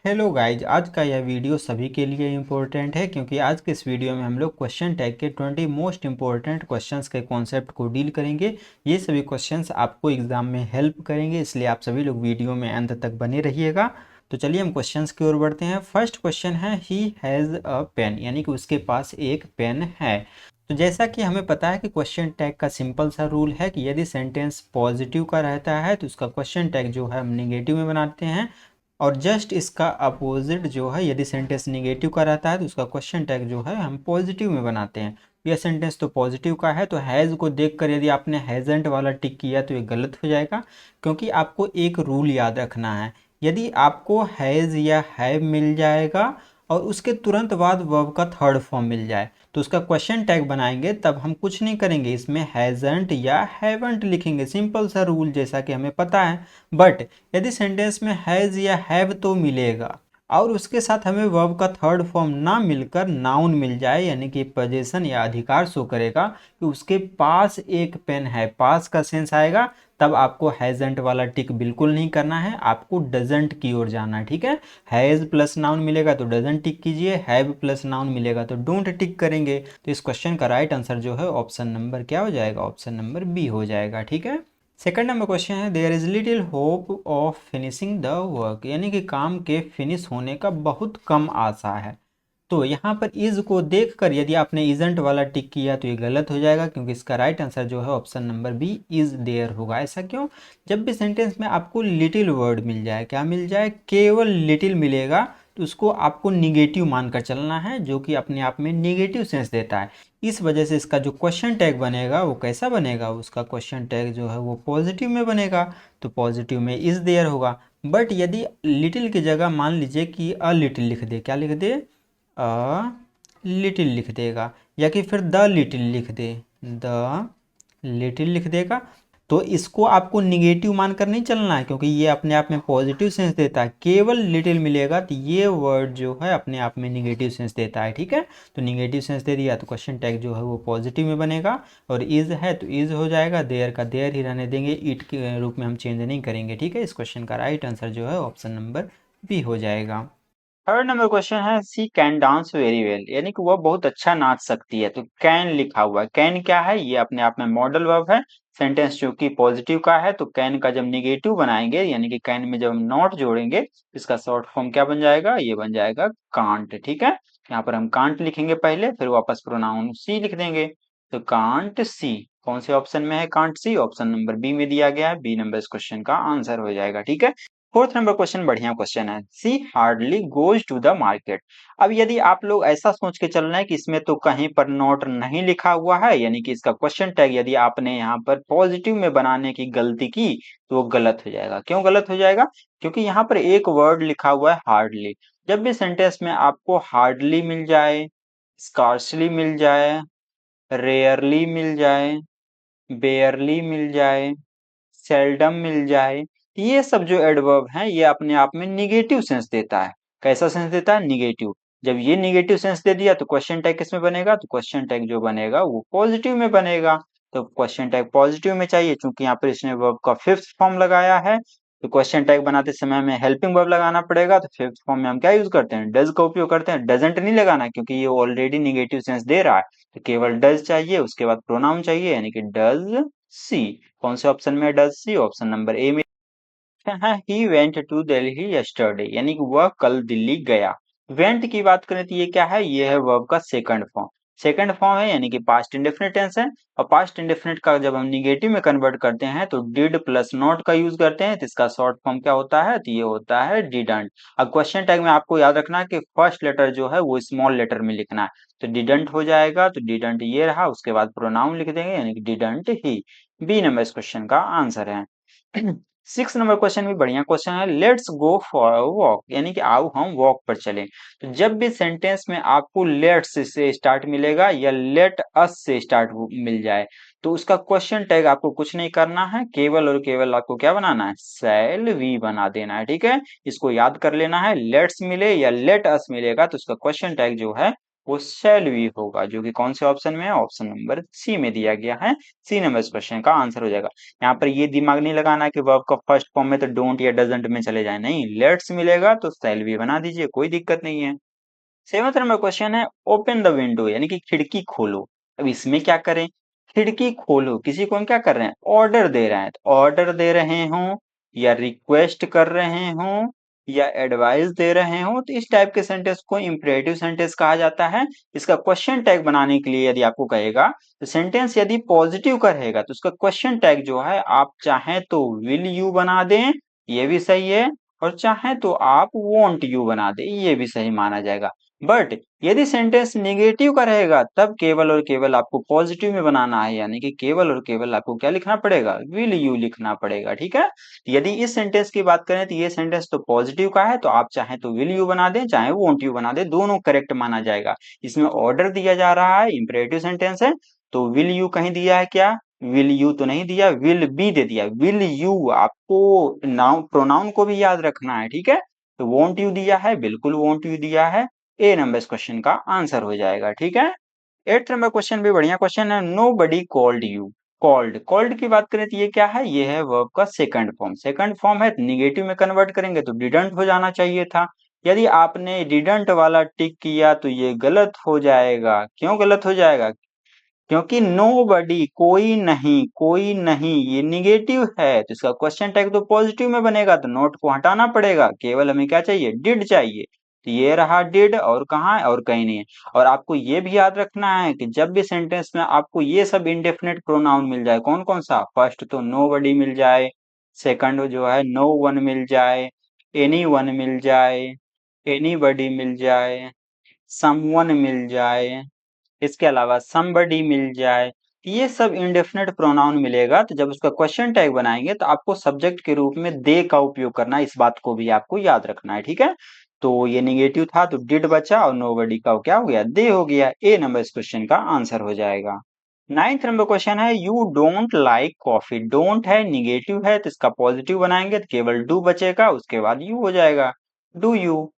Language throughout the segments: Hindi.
हेलो गाइज, आज का यह वीडियो सभी के लिए इम्पोर्टेंट है क्योंकि आज के इस वीडियो में हम लोग क्वेश्चन टैग के 20 मोस्ट इम्पोर्टेंट क्वेश्चंस के कॉन्सेप्ट को डील करेंगे। ये सभी क्वेश्चंस आपको एग्जाम में हेल्प करेंगे, इसलिए आप सभी लोग वीडियो में अंत तक बने रहिएगा। तो चलिए हम क्वेश्चंस की ओर बढ़ते हैं। फर्स्ट क्वेश्चन है ही हैज़ अ पेन, यानी कि उसके पास एक पेन है। तो जैसा कि हमें पता है कि क्वेश्चन टैग का सिंपल सा रूल है कि यदि सेंटेंस पॉजिटिव का रहता है तो उसका क्वेश्चन टैग जो है हम निगेटिव में बनाते हैं, और जस्ट इसका अपोजिट जो है, यदि सेंटेंस निगेटिव का रहता है तो उसका क्वेश्चन टैग जो है हम पॉजिटिव में बनाते हैं। यह सेंटेंस तो पॉजिटिव का है, तो हैज़ को देखकर यदि आपने हैज़ेंट वाला टिक किया तो ये गलत हो जाएगा, क्योंकि आपको एक रूल याद रखना है। यदि आपको हैज़ या हैव मिल जाएगा और उसके तुरंत बाद वर्ब का थर्ड फॉर्म मिल जाए तो उसका क्वेश्चन टैग बनाएंगे, तब हम कुछ नहीं करेंगे, इसमें हैज़ंट या हैवंट लिखेंगे। सिंपल सा रूल जैसा कि हमें पता है। बट यदि सेंटेंस में हैज़ या हैव तो मिलेगा और उसके साथ हमें वर्ब का थर्ड फॉर्म ना मिलकर नाउन मिल जाए, यानी कि पोजीशन या अधिकार शो करेगा कि उसके पास एक पेन है, पास का सेंस आएगा, तब आपको हैजेंट वाला टिक बिल्कुल नहीं करना है, आपको डजेंट की ओर जाना है। ठीक है, हैज़ प्लस नाउन मिलेगा तो डजेंट टिक कीजिए, हैव प्लस नाउन मिलेगा तो डोंट टिक करेंगे। तो इस क्वेश्चन का राइट आंसर जो है ऑप्शन नंबर क्या हो जाएगा, ऑप्शन नंबर बी हो जाएगा। ठीक है, सेकंड नंबर क्वेश्चन है there is little hope of finishing the work, यानी कि काम के फिनिश होने का बहुत कम आशा है। तो यहाँ पर इज को देखकर यदि आपने इजंट वाला टिक किया तो ये गलत हो जाएगा, क्योंकि इसका राइट आंसर जो है option number B is there होगा। ऐसा क्यों? जब भी सेंटेंस में आपको लिटिल वर्ड मिल जाए, क्या मिल जाए, केवल लिटिल मिलेगा, तो उसको आपको निगेटिव मानकर चलना है, जो कि अपने आप में निगेटिव सेंस देता है। इस वजह से इसका जो क्वेश्चन टैग बनेगा वो कैसा बनेगा, उसका क्वेश्चन टैग जो है वो पॉजिटिव में बनेगा, तो पॉजिटिव में इज देयर होगा। बट यदि लिटिल की जगह मान लीजिए कि अ लिटिल लिख दे, क्या लिख दे, अ लिटिल लिख देगा, या कि फिर द लिटिल लिख दे, द लिटिल लिख देगा, तो इसको आपको निगेटिव मानकर नहीं चलना है, क्योंकि ये अपने आप में पॉजिटिव सेंस देता है। केवल लिटिल मिलेगा तो ये वर्ड जो है अपने आप में निगेटिव सेंस देता है। ठीक है, तो निगेटिव सेंस दे दिया तो क्वेश्चन टैग जो है वो पॉजिटिव में बनेगा, और इज है तो इज हो जाएगा, देयर का देयर ही रहने देंगे, इट के रूप में हम चेंज नहीं करेंगे। ठीक है, इस क्वेश्चन का राइट आंसर जो है ऑप्शन नंबर बी हो जाएगा। थर्ड नंबर क्वेश्चन है सी कैन डांस वेरी वेल, यानी कि वह बहुत अच्छा नाच सकती है। तो कैन लिखा हुआ है, कैन क्या है, ये अपने आप में मॉडल वर्ब है। सेंटेंस जो कि पॉजिटिव का है, तो कैन का जब निगेटिव बनाएंगे, यानी कि कैन में जब हम नॉट जोड़ेंगे, इसका शॉर्ट फॉर्म क्या बन जाएगा, ये बन जाएगा कांट। ठीक है, यहाँ पर हम कांट लिखेंगे पहले, फिर वापस प्रोनाउन सी लिख देंगे। तो कांट सी कौन से ऑप्शन में है, can't see option number B में दिया गया है, बी नंबर इस क्वेश्चन का आंसर हो जाएगा। ठीक है, फोर्थ नंबर क्वेश्चन बढ़िया क्वेश्चन है, she hardly goes to the market. अब यदि आप लोग ऐसा सोच के चल रहे हैं कि इसमें तो कहीं पर नोट नहीं लिखा हुआ है, यानी कि इसका क्वेश्चन टैग यदि आपने यहाँ पर पॉजिटिव में बनाने की गलती की तो वो गलत हो जाएगा। क्यों गलत हो जाएगा? क्योंकि यहाँ पर एक वर्ड लिखा हुआ है हार्डली। जब भी सेंटेंस में आपको हार्डली मिल जाए, स्कार्सली मिल जाए, रेयरली मिल जाए, बेयरली मिल जाए, सेल्डम मिल जाए, ये सब जो एडवर्ब हैं ये अपने आप में निगेटिव सेंस देता है। कैसा सेंस देता है? निगेटिव। जब ये निगेटिव सेंस दे दिया तो क्वेश्चन टैग किसमें बनेगा, तो क्वेश्चन टैग जो बनेगा वो पॉजिटिव में बनेगा। तो क्वेश्चन टैग पॉजिटिव में चाहिए, क्योंकि यहाँ पर इसने वर्ब का फिफ्थ फॉर्म लगाया है, तो क्वेश्चन टैग बनाते समय हमें हेल्पिंग वर्ब लगाना पड़ेगा। तो फिफ्थ फॉर्म में हम क्या यूज करते हैं, डज का उपयोग करते हैं। डजंट नहीं लगाना, क्योंकि ये ऑलरेडी निगेटिव सेंस दे रहा है, तो केवल डज चाहिए, उसके बाद प्रोनाउन चाहिए, यानी कि डज सी। कौन से ऑप्शन में does C, option number A में है। He went to Delhi yesterday, यानी कि वह कल दिल्ली गया। वेंट की बात करें तो ये क्या है, ये है वर्ब का सेकंड फॉर्म। सेकंड फॉर्म है, यानी कि पास्ट इंडेफिनिट टेंस है, और पास्ट इंडेफिनिट का जब हम निगेटिव में कन्वर्ट करते हैं तो डिड प्लस नॉट का यूज करते हैं, तो इसका शॉर्ट फॉर्म क्या होता है, तो ये होता है डिडंट। अब क्वेश्चन टैग में आपको याद रखना है कि फर्स्ट लेटर जो है वो स्मॉल लेटर में लिखना है, तो डिडंट हो जाएगा, तो डिडंट ये रहा, उसके बाद प्रोनाउन लिख देंगे, यानी कि डिडंट ही। बी नंबर इस क्वेश्चन का आंसर है। सिक्स नंबर क्वेश्चन भी बढ़िया क्वेश्चन है, लेट्स गो फॉर वॉक, यानी कि आओ हम वॉक पर चलें। तो जब भी सेंटेंस में आपको लेट्स से स्टार्ट मिलेगा या लेट अस से स्टार्ट मिल जाए, तो उसका क्वेश्चन टैग आपको कुछ नहीं करना है, केवल और केवल आपको क्या बनाना है, शैल वी बना देना है। ठीक है, इसको याद कर लेना है, लेट्स मिले या लेट अस मिलेगा तो उसका क्वेश्चन टैग जो है वो शैल बी होगा, जो कि कौन से ऑप्शन में है, ऑप्शन नंबर सी में दिया गया है। सी नंबर इस क्वेश्चन का आंसर हो जाएगा। यहाँ पर ये दिमाग नहीं लगाना कि वर्ब का फर्स्ट फॉर्म में तो डोंट या डजंट में चले जाए, नहीं, लेट्स मिलेगा तो शैल बी बना दीजिए, कोई दिक्कत नहीं है। सेवंथ नंबर क्वेश्चन है ओपन द विंडो, यानी कि खिड़की खोलो। अब इसमें क्या करें, खिड़की खोलो, किसी को हम क्या कर रहे हैं, ऑर्डर दे रहे हैं, तो ऑर्डर दे रहे हों या रिक्वेस्ट कर रहे हों या एडवाइस दे रहे हों, तो इस टाइप के सेंटेंस को इंपरेटिव सेंटेंस कहा जाता है। इसका क्वेश्चन टैग बनाने के लिए यदि आपको कहेगा, तो सेंटेंस यदि पॉजिटिव का रहेगा तो उसका क्वेश्चन टैग जो है आप चाहें तो विल यू बना दें, ये भी सही है, और चाहें तो आप वोंट यू बना दें, ये भी सही माना जाएगा। बट यदि सेंटेंस नेगेटिव का रहेगा तब केवल और केवल आपको पॉजिटिव में बनाना है, यानी कि केवल और केवल आपको क्या लिखना पड़ेगा, विल यू लिखना पड़ेगा, ठीक है। यदि इस सेंटेंस की बात करें तो ये सेंटेंस तो पॉजिटिव का है, तो आप चाहे तो विल यू बना दें, चाहे वोंट यू बना दें, दोनों करेक्ट माना जाएगा। इसमें ऑर्डर दिया जा रहा है, इंपरेटिव सेंटेंस है, तो विल यू कहीं दिया है क्या, विल यू तो नहीं दिया, विल बी दे दिया। विल यू आपको नाउन प्रोनाउन को भी याद रखना है, ठीक है। तो वोंट यू दिया है, बिल्कुल वोंट यू दिया है, ए नंबर इस क्वेश्चन का आंसर हो जाएगा, ठीक है। एट्थ नंबर क्वेश्चन भी बढ़िया क्वेश्चन है, nobody called you. Called called की बात करें तो ये क्या है, ये है वर्ब का सेकंड फॉर्म। सेकंड फॉर्म है तो निगेटिव में कन्वर्ट करेंगे तो डिडंट हो जाना चाहिए था। यदि आपने डिडंट वाला टिक किया तो ये गलत हो जाएगा। क्यों गलत हो जाएगा, क्योंकि नो बडी कोई नहीं ये निगेटिव है, तो इसका क्वेश्चन टैग तो पॉजिटिव में बनेगा, तो नोट को हटाना पड़ेगा, केवल हमें क्या चाहिए, डिड चाहिए। तो ये रहा डिड, और कहाँ है, और कहीं नहीं है। और आपको ये भी याद रखना है कि जब भी सेंटेंस में आपको ये सब इंडेफिनिट प्रोनाउन मिल जाए, कौन कौन सा, फर्स्ट तो नो बडी मिल जाए, सेकंड जो है नो वन मिल जाए, एनी वन मिल जाए, एनी बडी मिल जाए, समवन मिल जाए, इसके अलावा somebody मिल जाए, ये सब इंडेफिनिट प्रोनाउन मिलेगा, तो जब उसका क्वेश्चन टैग बनाएंगे तो आपको सब्जेक्ट के रूप में दे का उपयोग करना है, इस बात को भी आपको याद रखना है, ठीक है। तो ये निगेटिव था तो डिड बचा, और नोबडी का क्या हो गया, दे हो गया। ए नंबर इस क्वेश्चन का आंसर हो जाएगा। नाइन्थ नंबर क्वेश्चन है you don't like coffee. Don't है, निगेटिव है, तो इसका पॉजिटिव बनाएंगे तो केवल डू बचेगा, उसके बाद यू हो जाएगा, डू यू।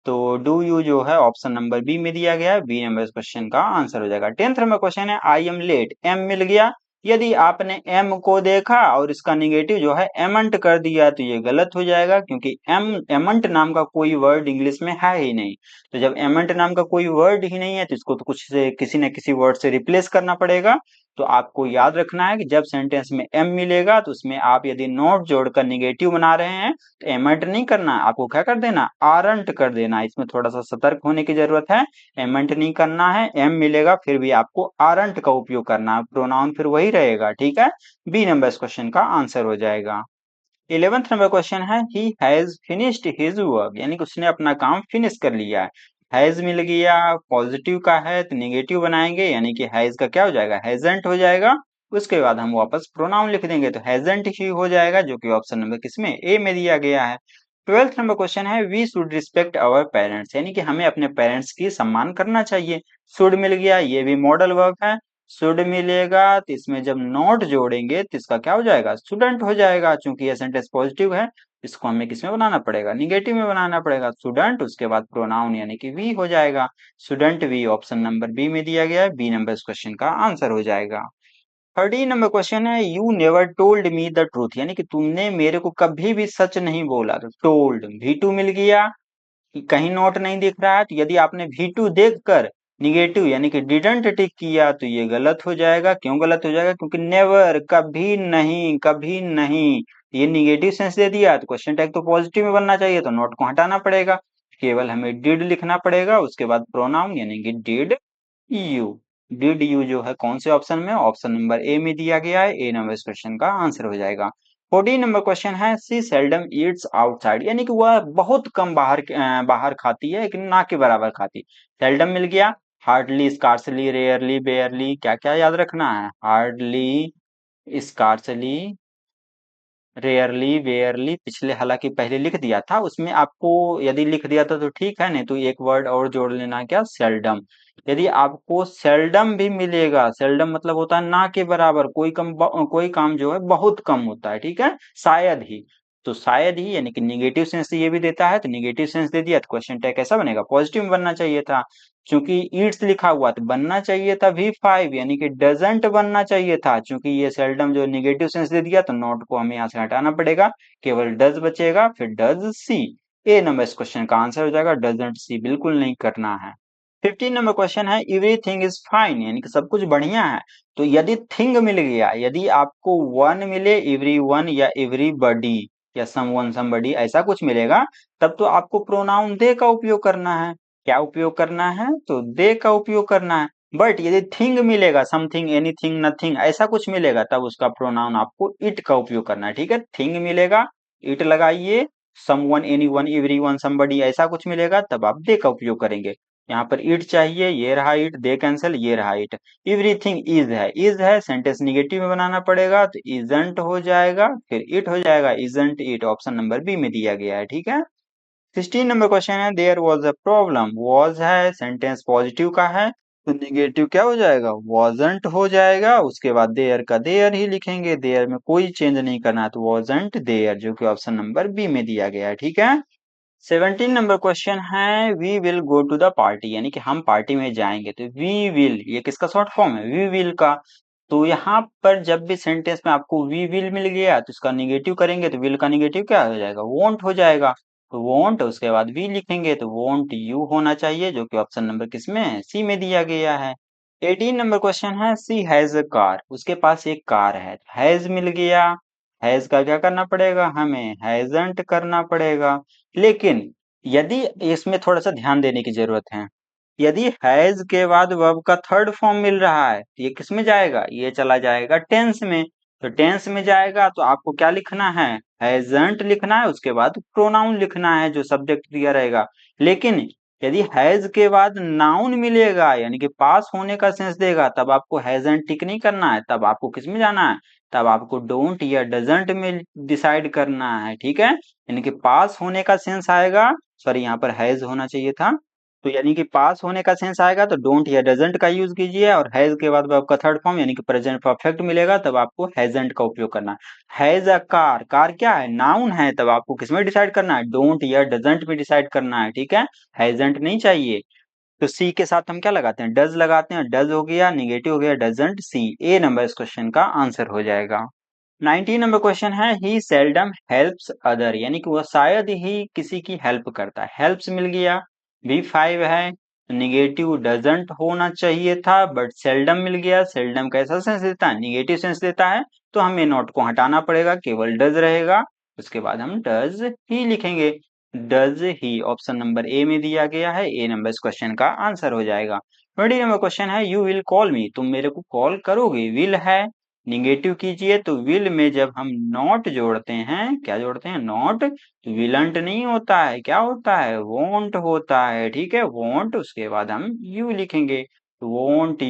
तो डू यू जो है ऑप्शन नंबर बी में दिया गया है, बी नंबर इस क्वेश्चन का आंसर हो जाएगा। टेंथ नंबर क्वेश्चन है आई एम लेट। एम मिल गया, यदि आपने एम को देखा और इसका निगेटिव जो है एमंट कर दिया तो ये गलत हो जाएगा, क्योंकि एमंट नाम का कोई वर्ड इंग्लिश में है ही नहीं। तो जब एमंट नाम का कोई वर्ड ही नहीं है तो इसको तो कुछ से किसी न किसी वर्ड से रिप्लेस करना पड़ेगा। तो आपको याद रखना है कि जब सेंटेंस में एम मिलेगा तो उसमें आप यदि नॉट जोड़कर निगेटिव बना रहे हैं तो एमेंट नहीं करना, आपको क्या कर देना, आरंट कर देना। इसमें थोड़ा सा सतर्क होने की जरूरत है, एमेंट नहीं करना है, एम मिलेगा फिर भी आपको आरंट का उपयोग करना है, प्रोनाउन फिर वही रहेगा, ठीक है। बी नंबर इस क्वेश्चन का आंसर हो जाएगा। 11th नंबर क्वेश्चन है he has finished his work, यानी कि उसने अपना काम फिनिश कर लिया है। हैज मिल गया, पॉजिटिव का है तो निगेटिव बनाएंगे, यानी कि हैज का क्या हो जाएगा, हैजंट हो जाएगा। उसके बाद हम वापस प्रोनाउन लिख देंगे तो हैजंट ही हो जाएगा, जो कि ऑप्शन नंबर किसमें, ए में दिया गया है। 12th नंबर क्वेश्चन है we should respect our parents, यानी कि हमें अपने पेरेंट्स की सम्मान करना चाहिए। शुड मिल गया, ये भी मॉडल वर्ब है। शुड मिलेगा तो इसमें जब नॉट जोड़ेंगे तो इसका क्या हो जाएगा, स्टूडेंट हो जाएगा, चूंकि यह सेंटेंस पॉजिटिव है। इसको हमें किसमें बनाना पड़ेगा, निगेटिव में बनाना पड़ेगा, स्टूडेंट, उसके बाद प्रोनाउन यानी कि वी हो जाएगा। Student we option number B में दिया गया है, बी नंबर इस क्वेश्चन का आंसर हो जाएगा। 13 नंबर क्वेश्चन है you never told me the truth, यानी कि तुमने मेरे को कभी भी सच नहीं बोला। तो टोल्ड वी टू मिल गया, कहीं नोट नहीं दिख रहा है, तो यदि आपने V2 देखकर निगेटिव यानी कि डिडंट टिक किया तो ये गलत हो जाएगा। क्यों गलत हो जाएगा, क्योंकि नेवर कभी नहीं, कभी नहीं, ये निगेटिव सेंस दे दिया तो क्वेश्चन टैग तो पॉजिटिव में बनना चाहिए, तो नोट को हटाना पड़ेगा, केवल हमें डिड लिखना पड़ेगा, उसके बाद प्रोनाउन यानी कि डिड यू। डिड यू जो है कौन से ऑप्शन में, ऑप्शन नंबर ए में दिया गया है, ए नंबर इस क्वेश्चन का आंसर हो जाएगा। 14 नंबर क्वेश्चन है सी सेल्डम ईट्स आउटसाइड, यानी कि वह बहुत कम बाहर खाती है, लेकिन ना के बराबर खाती। सेल्डम मिल गया, हार्डली, स्कार्सली, रेयरली, बेयरली, क्या क्या याद रखना है, हार्डली, स्कार्सली, रेयरली, वेयरली, पिछले हालांकि पहले लिख दिया था, उसमें आपको यदि लिख दिया था तो ठीक है, नहीं तो एक वर्ड और जोड़ लेना, क्या, सेल्डम। यदि आपको सेल्डम भी मिलेगा, सेल्डम मतलब होता है ना के बराबर, कोई काम जो है बहुत कम होता है, ठीक है, शायद ही। तो शायद ही, यानी कि निगेटिव सेंस ये भी देता है, तो निगेटिव सेंस दे दिया तो क्वेश्चन टैग कैसा बनेगा, पॉजिटिव बनना चाहिए था। चूंकि ईट्स लिखा हुआ तो बनना चाहिए था V5, यानी कि डजंट बनना चाहिए था। चूंकि ये सेल्डम जो निगेटिव सेंस दे दिया तो नॉट को हमें यहाँ से हटाना पड़ेगा, केवल डज बचेगा, फिर डज सी। ए नंबर इस क्वेश्चन का आंसर हो जाएगा, डजंट सी बिल्कुल नहीं करना है। 15 नंबर क्वेश्चन है एवरीथिंग इज फाइन, यानी कि सब कुछ बढ़िया है। तो यदि थिंग मिल गया, यदि आपको वन मिले, एवरी वन या एवरीबॉडी या समवन समबडी ऐसा कुछ मिलेगा, तब तो आपको प्रोनाउन दे का उपयोग करना है। क्या उपयोग करना है, तो दे का उपयोग करना है। बट यदि थिंग मिलेगा, समथिंग, एनीथिंग, नथिंग ऐसा कुछ मिलेगा, तब उसका प्रोनाउन आपको इट का उपयोग करना है। ठीक है, थिंग मिलेगा इट लगाइए, समवन, एनीवन, एवरीवन, समबडी ऐसा कुछ मिलेगा तब आप दे का उपयोग करेंगे। यहाँ पर इट चाहिए, ये रहा इट, दे कैंसिल, ये रहा इट। एवरीथिंग इज है, सेंटेंस निगेटिव में बनाना पड़ेगा तो इजंट हो जाएगा, फिर इट हो जाएगा, isn't it, option number B में दिया गया है। ठीक है, 16 नंबर क्वेश्चन है there was a problem, was है, सेंटेंस पॉजिटिव का है तो निगेटिव क्या हो जाएगा, वाजंट हो जाएगा। उसके बाद देयर का देयर ही लिखेंगे, देयर में कोई चेंज नहीं करना, तो वाजंट देयर, जो कि ऑप्शन नंबर बी में दिया गया है। ठीक है, 17 नंबर क्वेश्चन है we will go to the party, यानी कि हम पार्टी में जाएंगे। तो वी विल ये किसका शॉर्ट फॉर्म है, वी विल का। तो यहाँ पर जब भी सेंटेंस में आपको वी विल मिल गया तो इसका निगेटिव करेंगे तो विल का निगेटिव क्या हो जाएगा, वोंट हो जाएगा। तो वोंट, उसके बाद वी लिखेंगे तो वोंट यू होना चाहिए, जो कि ऑप्शन नंबर किसमें है, सी में दिया गया है। 18 नंबर क्वेश्चन है सी हैज अ कार, उसके पास एक कार है, हैज मिल गया, हैज का क्या करना पड़ेगा, हमें हैजंट करना पड़ेगा। लेकिन यदि इसमें थोड़ा सा ध्यान देने की जरूरत है, यदि हैज के बाद वर्ब का थर्ड फॉर्म मिल रहा है तो ये किस में जाएगा, ये चला जाएगा टेंस में। तो टेंस में जाएगा तो आपको क्या लिखना है, हैजंट लिखना है, उसके बाद प्रोनाउन लिखना है जो सब्जेक्ट दिया रहेगा। लेकिन यदि हैज के बाद नाउन मिलेगा, यानी कि पास होने का सेंस देगा, तब आपको हैजंट टिक नहीं करना है, तब आपको किस में जाना है, तब आपको डोंट या डजंट में डिसाइड करना है। ठीक है, यानी कि पास होने का सेंस आएगा, सॉरी यहाँ पर हैज होना चाहिए था। तो यानी कि पास होने का सेंस आएगा तो डोंट या डजंट का यूज कीजिए, और हैज के बाद आपका थर्ड फॉर्म यानी कि प्रेजेंट परफेक्ट मिलेगा, तब आपको हैजंट का उपयोग करना है। हैज अ कार, कार क्या है, नाउन है, तब आपको किसमें डिसाइड करना है, डोंट या डजंट में डिसाइड करना है। ठीक है, हैजंट नहीं चाहिए। तो सी के साथ हम क्या लगाते हैं, डज लगाते हैं, डज हो गया, निगेटिव हो गया, डजंट, सी ए नंबर इस क्वेश्चन का आंसर हो जाएगा। 19 नंबर क्वेश्चन है ही सेल्डम हेल्प्स अदर, यानी कि वह शायद ही किसी की हेल्प करता है, हेल्प्स मिल गया, V5 है, निगेटिव डजंट होना चाहिए था, बट सेल्डम मिल गया, सेल्डम कैसा सेंस देता है, निगेटिव सेंस देता है, तो हमें नॉट को हटाना पड़ेगा, केवल डज रहेगा। उसके बाद हम डज ही लिखेंगे, does he, option number A में दिया गया है, ए नंबर इस क्वेश्चन का आंसर हो जाएगा। 20 नंबर क्वेश्चन है यू विल कॉल मी, तुम मेरे को कॉल करोगे, विल है, निगेटिव कीजिए तो विल में जब हम नॉट जोड़ते हैं, क्या जोड़ते हैं, नॉट, तो विलंट नहीं होता है, क्या होता है, वोंट होता है। ठीक है, वोंट, उसके बाद हम यू लिखेंगे, won't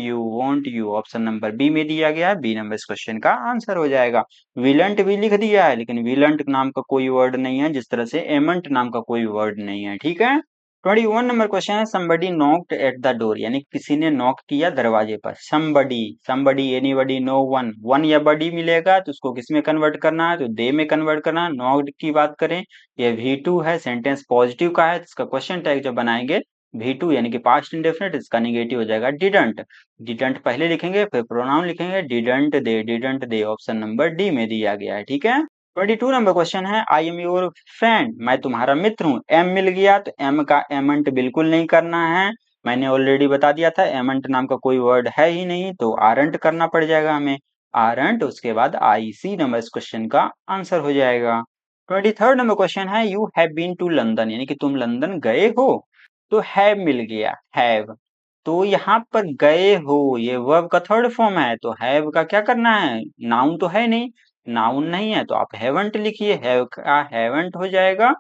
you, option number B में दिया गया है, बी नंबर इस क्वेश्चन का आंसर हो जाएगा। विलंट भी लिख दिया है, लेकिन विलंट नाम का कोई वर्ड नहीं है, जिस तरह से एमंट नाम का कोई वर्ड नहीं है। ठीक है, 21 नंबर क्वेश्चन है somebody knocked at the door, यानी किसी ने नॉक किया दरवाजे पर। somebody anybody no one, one या बडी मिलेगा तो उसको किस में कन्वर्ट करना है, तो दे में कन्वर्ट करना है। नॉक्ड की बात करें, ये V2 है, सेंटेंस पॉजिटिव का है, तो इसका क्वेश्चन टैग जब बनाएंगे V2 यानी कि पास्ट इंडेफिनिट, इसका निगेटिव हो जाएगा डिडंट पहले लिखेंगे, फिर प्रोनाउन लिखेंगे, didn't they, option number D में दिया गया है। ठीक है, 22 नंबर क्वेश्चन है आई एम योर फ्रेंड, मैं तुम्हारा मित्र हूँ, एम मिल गया तो एम का एमंट बिल्कुल नहीं करना है, मैंने ऑलरेडी बता दिया था एमंट नाम का कोई वर्ड है ही नहीं, तो आरंट करना पड़ जाएगा हमें, आरंट, उसके बाद आई, सी नंबर इस क्वेश्चन का आंसर हो जाएगा। 23rd नंबर क्वेश्चन है you have been to London, यानी कि तुम लंदन गए हो, तो हैव मिल गया, हैव। तो यहाँ पर गए हो ये वर्ब का थर्ड फॉर्म है, तो हैव का क्या करना है, नाउन तो है नहीं, नाउन नहीं है तो आप हैवंट लिखिए, हैव का हैवंट हो जाएगा,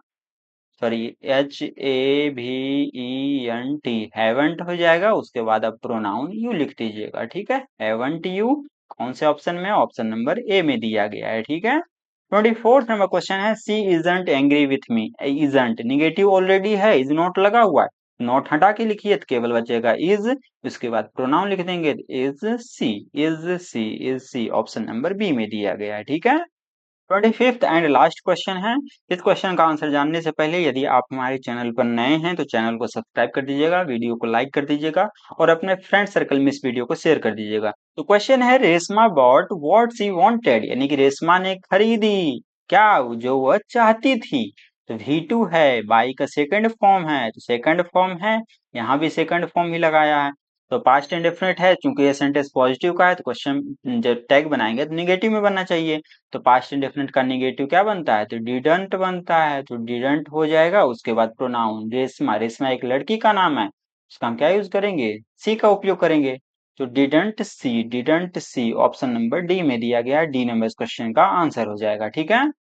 सॉरी HAVENT, हैवंट हो जाएगा। उसके बाद आप प्रोनाउन यू लिख दीजिएगा। ठीक है, हैवंट यू कौन से ऑप्शन में, ऑप्शन नंबर ए में दिया गया है। ठीक है, 24th नंबर क्वेश्चन है she isn't angry with me, isn't negative already है, इज नॉट लगा हुआ है, नॉट हटा के लिखिए तो केवल बचेगा इज, उसके बाद प्रोनाउन लिख देंगे is C, option number B में दिया गया है। ठीक है, 25th एंड लास्ट क्वेश्चन है। इस क्वेश्चन का आंसर जानने से पहले यदि आप हमारे चैनल पर नए हैं तो चैनल को सब्सक्राइब कर दीजिएगा, वीडियो को लाइक कर दीजिएगा और अपने फ्रेंड सर्कल में इस वीडियो को शेयर कर दीजिएगा। तो क्वेश्चन है, Reshma bought what she wanted, यानी कि रेशमा ने खरीदी क्या जो वह चाहती थी। तो V2 है, बाई का सेकंड फॉर्म है तो सेकंड फॉर्म है, यहाँ भी सेकंड फॉर्म ही लगाया है। तो पास्ट इंडेफिनिट है, चूंकि ये सेंटेंस पॉजिटिव का है तो क्वेश्चन जब टैग बनाएंगे तो निगेटिव में बनना चाहिए। तो पास्ट इंडेफिनिट का निगेटिव क्या बनता है, तो डिडंट बनता है, तो डिडंट हो जाएगा। उसके बाद प्रोनाउन रेशमा, रेशमा एक लड़की का नाम है, उसका हम क्या यूज करेंगे, सी का उपयोग करेंगे। तो didn't C option number D में दिया गया, डी नंबर इस क्वेश्चन का आंसर हो जाएगा। ठीक है।